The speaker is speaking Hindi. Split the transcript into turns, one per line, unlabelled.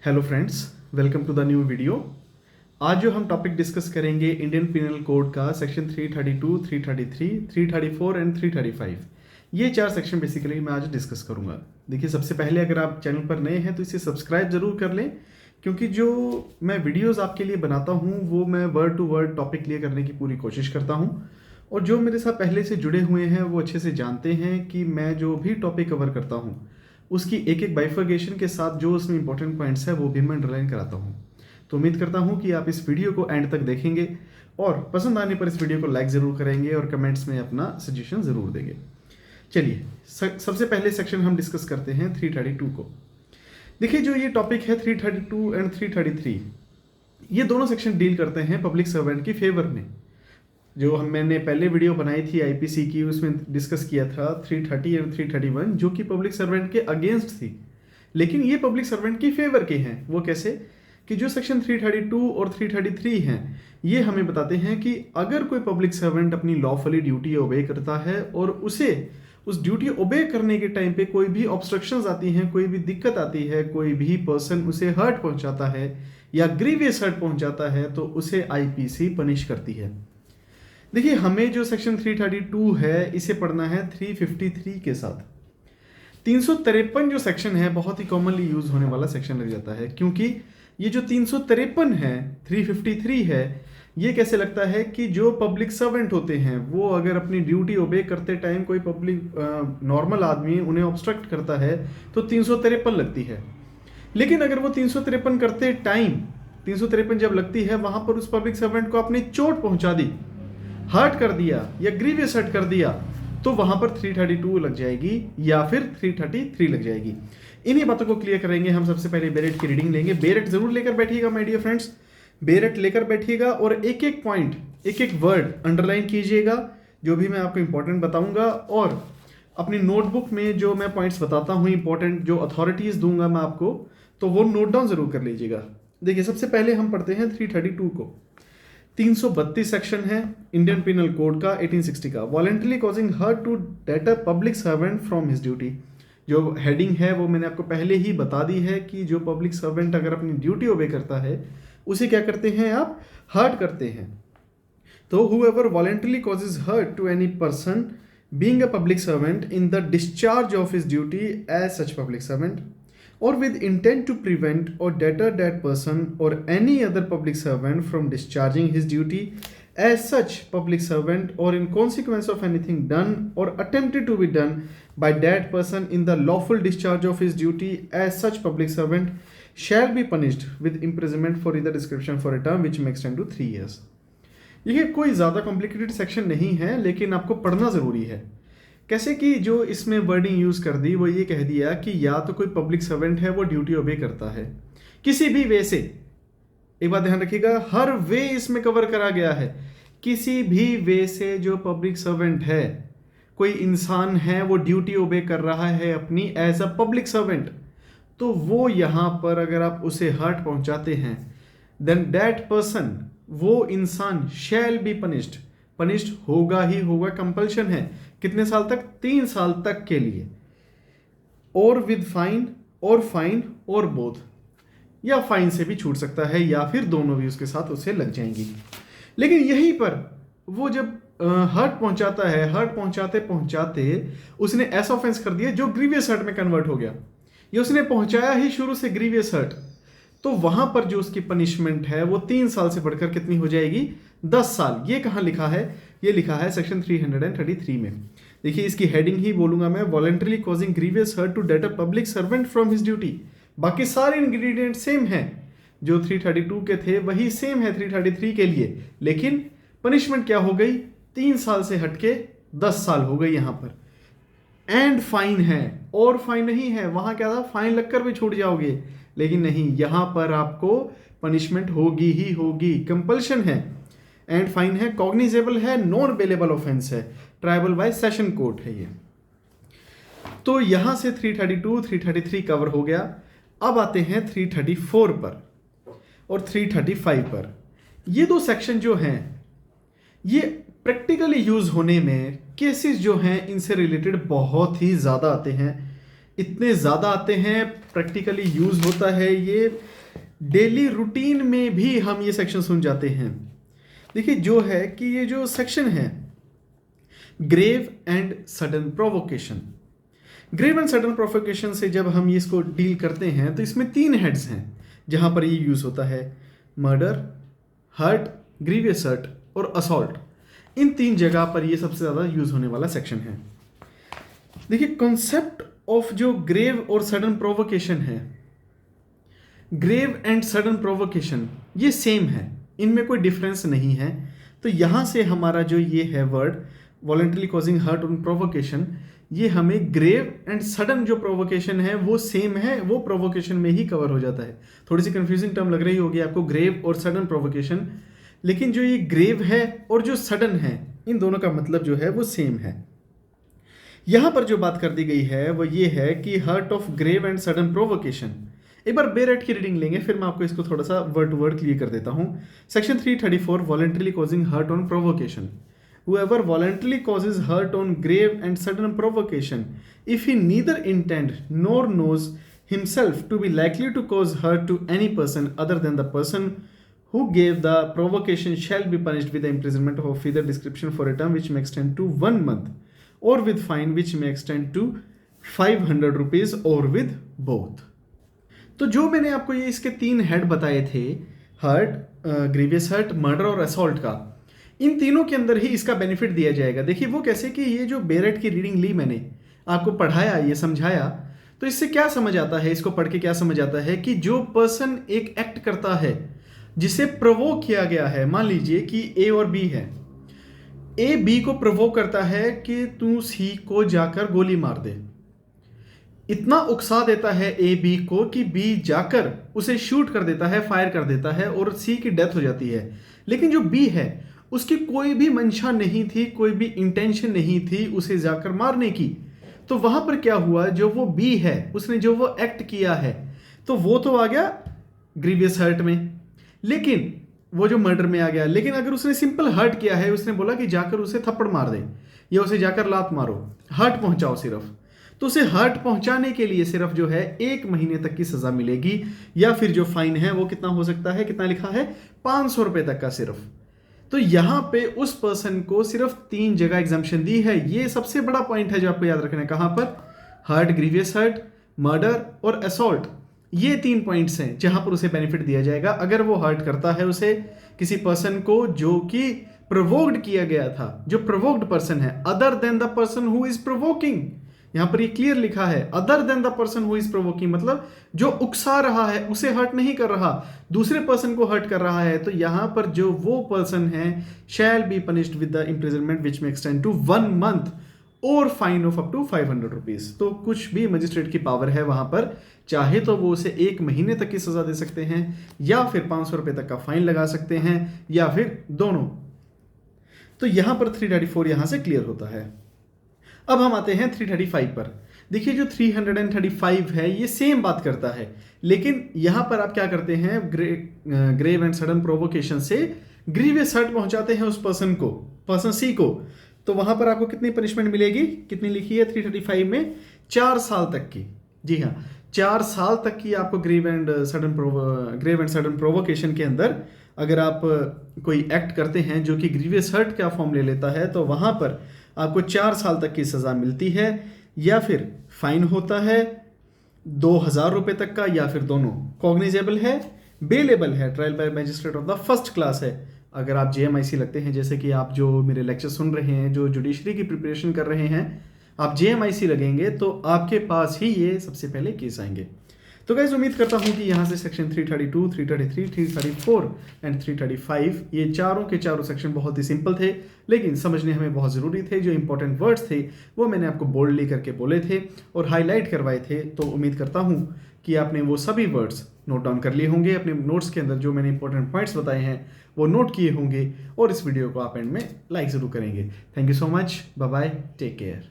Hello friends, welcome to the new video. आज जो हम टॉपिक डिस्कस करेंगे इंडियन पिनल कोड का सेक्शन 332, 333, 334 एंड 335। ये चार सेक्शन बेसिकली मैं आज डिस्कस करूंगा। देखिए, सबसे पहले अगर आप चैनल पर नए हैं तो इसे सब्सक्राइब जरूर कर लें, क्योंकि जो मैं वीडियोस आपके लिए बनाता हूँ वो मैं word to word topic clear करने की पूरी कोशिश करता हूँ। और जो मेरे साथ पहले से जुड़े हुए हैं वो अच्छे से जानते हैं कि मैं जो भी टॉपिक कवर करता हूँ उसकी एक एक बाइफर्गेशन के साथ जो उसमें इंपॉर्टेंट पॉइंट्स है वो भी मैं अंडरलाइन कराता हूँ। तो उम्मीद करता हूँ कि आप इस वीडियो को एंड तक देखेंगे और पसंद आने पर इस वीडियो को लाइक ज़रूर करेंगे और कमेंट्स में अपना सजेशन ज़रूर देंगे। चलिए, सबसे पहले सेक्शन हम डिस्कस करते हैं 332 को। देखिए, जो ये टॉपिक है 332 एंड 333, ये दोनों सेक्शन डील करते हैं पब्लिक सर्वेंट की फेवर में। जो मैंने पहले वीडियो बनाई थी आईपीसी की, उसमें डिस्कस किया था 330 और 331 जो कि पब्लिक सर्वेंट के अगेंस्ट थी, लेकिन ये पब्लिक सर्वेंट की फेवर के हैं। वो कैसे कि जो सेक्शन 332 और 333 हैं ये हमें बताते हैं कि अगर कोई पब्लिक सर्वेंट अपनी लॉफुली ड्यूटी ओबे करता है और उसे उस ड्यूटी ओबे करने के टाइम पे कोई भी ऑब्स्ट्रक्शंस आती हैं, कोई भी दिक्कत आती है, कोई भी पर्सन उसे हर्ट पहुंचाता है या ग्रीवियस हर्ट पहुंचाता है, तो उसे आईपीसी पनिश करती है। देखिए, हमें जो सेक्शन 332 है इसे पढ़ना है 353 के साथ। 353 जो सेक्शन है बहुत ही कॉमनली यूज होने वाला सेक्शन लग जाता है, क्योंकि ये जो 353 है, 353 है, ये कैसे लगता है कि जो पब्लिक सर्वेंट होते हैं वो अगर अपनी ड्यूटी ओबे करते टाइम कोई पब्लिक नॉर्मल आदमी उन्हें ऑब्स्ट्रक्ट करता है तो 353 लगती है। लेकिन अगर वो 353 करते टाइम 353 जब लगती है वहां पर उस पब्लिक सर्वेंट को अपनी चोट पहुंचा दी, हर्ट कर दिया या ग्रीवियस हर्ट कर दिया, तो वहां पर 332 लग जाएगी या फिर 333 लग जाएगी। इन्हीं बातों को क्लियर करेंगे हम। सबसे पहले बेरेट की रीडिंग लेंगे। बेरेट जरूर लेकर बैठिएगा माय डियर फ्रेंड्स, बेरेट लेकर बैठिएगा और एक एक पॉइंट, एक एक वर्ड अंडरलाइन कीजिएगा जो भी मैं आपको इंपॉर्टेंट बताऊंगा, और अपनी नोटबुक में जो मैं पॉइंट्स बताता हूं इंपॉर्टेंट, जो अथॉरिटीज दूंगा मैं आपको, तो वो नोट डाउन जरूर कर लीजिएगा। देखिए, सबसे पहले हम पढ़ते हैं 332 को। 332 सेक्शन है इंडियन पिनल कोड का 1860 का। Voluntarily causing hurt to deter public servant from his duty. जो हेडिंग है वो मैंने आपको पहले ही बता दी है कि जो पब्लिक सर्वेंट अगर अपनी ड्यूटी ओबे करता है उसे क्या करते हैं आप, हर्ट करते हैं। तो whoever voluntarily causes hurt to any person being a public servant in the discharge of his duty as such public servant, or with intent to prevent or deter that person or any other public servant from discharging his duty as such public servant, or in consequence of anything done or attempted to be done by that person in the lawful discharge of his duty as such public servant, shall be punished with imprisonment for either description for a term which may extend to 3 years। ये कोई ज़्यादा कॉम्प्लिकेटेड सेक्शन नहीं है, लेकिन आपको पढ़ना ज़रूरी है। कैसे कि जो इसमें वर्डिंग यूज़ कर दी वो ये कह दिया कि या तो कोई पब्लिक सर्वेंट है वो ड्यूटी ओबे करता है किसी भी वे से। एक बात ध्यान रखिएगा, हर वे इसमें कवर करा गया है। किसी भी वे से जो पब्लिक सर्वेंट है, कोई इंसान है वो ड्यूटी ओबे कर रहा है अपनी एज अ पब्लिक सर्वेंट, तो वो यहाँ पर अगर आप उसे हर्ट पहुंचाते हैं देन दैट पर्सन, वो इंसान शैल बी पनिश्ड होगा ही होगा। कंपल्शन है कितने साल तक, 3 साल तक के लिए, और विद फाइन और बोथ, या फाइन से भी छूट सकता है या फिर दोनों भी उसके साथ उसे लग जाएंगी। लेकिन यहीं पर वो जब हर्ट पहुंचाता है, हर्ट पहुंचाते पहुंचाते उसने ऐसा ऑफेंस कर दिया जो ग्रीवियस हर्ट में कन्वर्ट हो गया, या उसने पहुंचाया ही शुरू से ग्रीवियस हर्ट, तो वहां पर जो उसकी पनिशमेंट है वो 3 साल से बढ़कर कितनी हो जाएगी, 10 साल। ये कहां लिखा है, ये लिखा है सेक्शन 333 में। देखिए, इसकी हेडिंग ही बोलूंगा मैं, voluntarily causing grievous hurt to deter public servant from his duty. बाकी सारे इंग्रेडिएंट सेम हैं, जो 332 के थे वही सेम है 333 के लिए, लेकिन पनिशमेंट क्या हो गई, 3 साल से हटके 10 साल हो गई यहां पर। एंड फाइन है, और फाइन नहीं है, वहां क्या था, फाइन लगकर भी छूट जाओगे, लेकिन नहीं, यहां पर आपको पनिशमेंट होगी ही होगी, कंपल्शन है। एंड फाइन है, कॉग्निजेबल है, नॉन बेलेबल ऑफेंस है, ट्राइबल बाय सेशन कोर्ट है ये। तो यहां से 332, 333 कवर हो गया। अब आते हैं 334 पर और 335 पर। ये दो सेक्शन जो हैं ये प्रैक्टिकली यूज होने में केसेस जो हैं इनसे रिलेटेड बहुत ही ज़्यादा आते हैं। इतने ज़्यादा आते हैं, प्रैक्टिकली यूज़ होता है, ये डेली रूटीन में भी हम ये सेक्शन सुन जाते हैं। देखिए जो है कि ये जो सेक्शन है grave and sudden provocation, grave and sudden provocation से जब हम इसको डील करते हैं तो इसमें 3 हेड्स हैं जहां पर ये यूज़ होता है, मर्डर, हर्ट, ग्रीवियस हर्ट और असॉल्ट। इन 3 जगह पर ये सबसे ज़्यादा यूज़ होने वाला सेक्शन है। देखिए कॉन्सेप्ट ऑफ जो ग्रेव और सडन प्रोवोकेशन है, ग्रेव एंड सडन प्रोवोकेशन ये सेम है, इनमें कोई डिफरेंस नहीं है। तो यहाँ से हमारा जो ये है वर्ड वॉलंटरी कॉजिंग हर्ट और प्रोवोकेशन, ये हमें ग्रेव एंड सडन जो प्रोवोकेशन है वो सेम है, वो प्रोवोकेशन में ही कवर हो जाता है। थोड़ी सी कंफ्यूजिंग टर्म लग रही होगी आपको ग्रेव और सडन प्रोवोकेशन, लेकिन जो ये ग्रेव है और जो सडन है इन दोनों का मतलब जो है वो सेम है। यहाँ पर जो बात कर दी गई है वो ये है कि hurt of grave and sudden provocation. एक बार बेरेट की रीडिंग लेंगे, फिर मैं आपको इसको थोड़ा सा वर्ड टू वर्ड क्लियर कर देता हूँ। Section 334 voluntarily causing hurt on provocation. Whoever voluntarily causes hurt on grave and sudden provocation, if he neither intend nor knows himself to be likely to cause hurt to any person other than the person who gave the provocation, shall be punished with the imprisonment of either description for a term which may extend to 1 month or with fine which may extend to 500 rupees or with both। तो जो मैंने आपको ये इसके 3 हेड बताए थे, हर्ट, ग्रीवियस हर्ट, मर्डर और असॉल्ट का, इन तीनों के अंदर ही इसका बेनिफिट दिया जाएगा। देखिए वो कैसे कि ये जो बेरेट की रीडिंग ली मैंने आपको पढ़ाया, ये समझाया, तो इससे क्या समझ आता है, इसको पढ़ के क्या समझ आता है कि जो पर्सन एक एक्ट करता है जिसे प्रोवोक किया गया है, मान लीजिए कि ए और बी है, ए बी को प्रोवोक करता है कि तू सी को जाकर गोली मार दे, इतना उकसा देता है ए बी को कि बी जाकर उसे शूट कर देता है, फायर कर देता है और सी की डेथ हो जाती है। लेकिन जो बी है उसकी कोई भी मंशा नहीं थी, कोई भी इंटेंशन नहीं थी उसे जाकर मारने की। तो वहां पर क्या हुआ, जो वो बी है उसने जो वो एक्ट किया है तो वो तो आ गया ग्रीवियस हर्ट में, लेकिन वो जो मर्डर में आ गया। लेकिन अगर उसने सिंपल हर्ट किया है, उसने बोला कि जाकर उसे थप्पड़ मार दे या उसे जाकर लात मारो, हर्ट पहुंचाओ सिर्फ, तो उसे हर्ट पहुंचाने के लिए सिर्फ जो है 1 महीने तक की सजा मिलेगी, या फिर जो फाइन है वो कितना हो सकता है, कितना लिखा है 500 रुपए तक का सिर्फ। तो यहां पे उस पर्सन को सिर्फ 3 जगह एग्जाम्पशन दी है। ये सबसे बड़ा पॉइंट है जो आपको याद रखना है। कहां पर, हर्ट, ग्रीवियस हर्ट, मर्डर और असॉल्ट, ये 3 पॉइंट्स हैं जहां पर उसे बेनिफिट दिया जाएगा अगर वो हर्ट करता है उसे, किसी पर्सन को जो कि प्रोवोक्ड किया गया था, जो प्रोवोक्ड पर्सन है, other than the person who is provoking. यहां पर ये क्लियर लिखा है other than the person who is provoking, मतलब जो उकसा रहा है उसे हर्ट नहीं कर रहा, दूसरे पर्सन को हर्ट कर रहा है। तो यहां पर जो वो पर्सन है shall be punished with the imprisonment which may extend to 1 month और fine of up to 500 rupees. तो कुछ भी मजिस्ट्रेट की पावर है वहां पर, चाहे तो वो उसे 1 महीने तक की सजा दे सकते हैं, या फिर 500 रुपए तक का फाइन लगा सकते हैं, या फिर दोनों। तो यहां पर 334 यहां से क्लियर होता है। अब हम आते हैं 335 पर। देखिए जो 335 है ये सेम बात करता है, लेकिन यहां पर आप क्या करते हैं, ग्रेव एंड सडन प्रोवोकेशन से ग्रीवियस हर्ट पहुंचाते हैं उस पर्सन को, पर्सन सी को। तो वहां पर आपको कितनी पनिशमेंट मिलेगी, कितनी लिखी है 335 में, 4 साल तक की। जी हाँ, 4 साल तक की आपको ग्रेव एंड सडन प्रोवोकेशन के अंदर अगर आप कोई एक्ट करते हैं जो कि ग्रीवियस हर्ट का फॉर्म ले लेता है, तो वहां पर आपको 4 साल तक की सजा मिलती है, या फिर फाइन होता है 2000 रुपए तक का, या फिर दोनों। कॉग्निजेबल है, बेलेबल है, trial by magistrate of the first class है। अगर आप JMIC लगते हैं, जैसे कि आप जो मेरे लेक्चर सुन रहे हैं, जो जुडिशरी की प्रिपरेशन कर रहे हैं, आप JMIC लगेंगे तो आपके पास ही ये सबसे पहले केस आएंगे। तो गाइस उम्मीद करता हूं कि यहां से सेक्शन 332, 333, 334 एंड 335 ये चारों के चारों सेक्शन बहुत ही सिंपल थे, लेकिन समझने हमें बहुत ज़रूरी थे। जो इंपॉर्टेंट वर्ड्स थे वो मैंने आपको बोल्डली करके बोले थे और हाईलाइट करवाए थे। तो उम्मीद करता हूं कि आपने वो सभी वर्ड्स नोट डाउन कर लिए होंगे, अपने नोट्स के अंदर जो मैंने इंपॉर्टेंट पॉइंट्स बताए हैं वो नोट किए होंगे, और इस वीडियो को आप एंड में लाइक ज़रूर करेंगे। Thank you so much, bye bye, take care.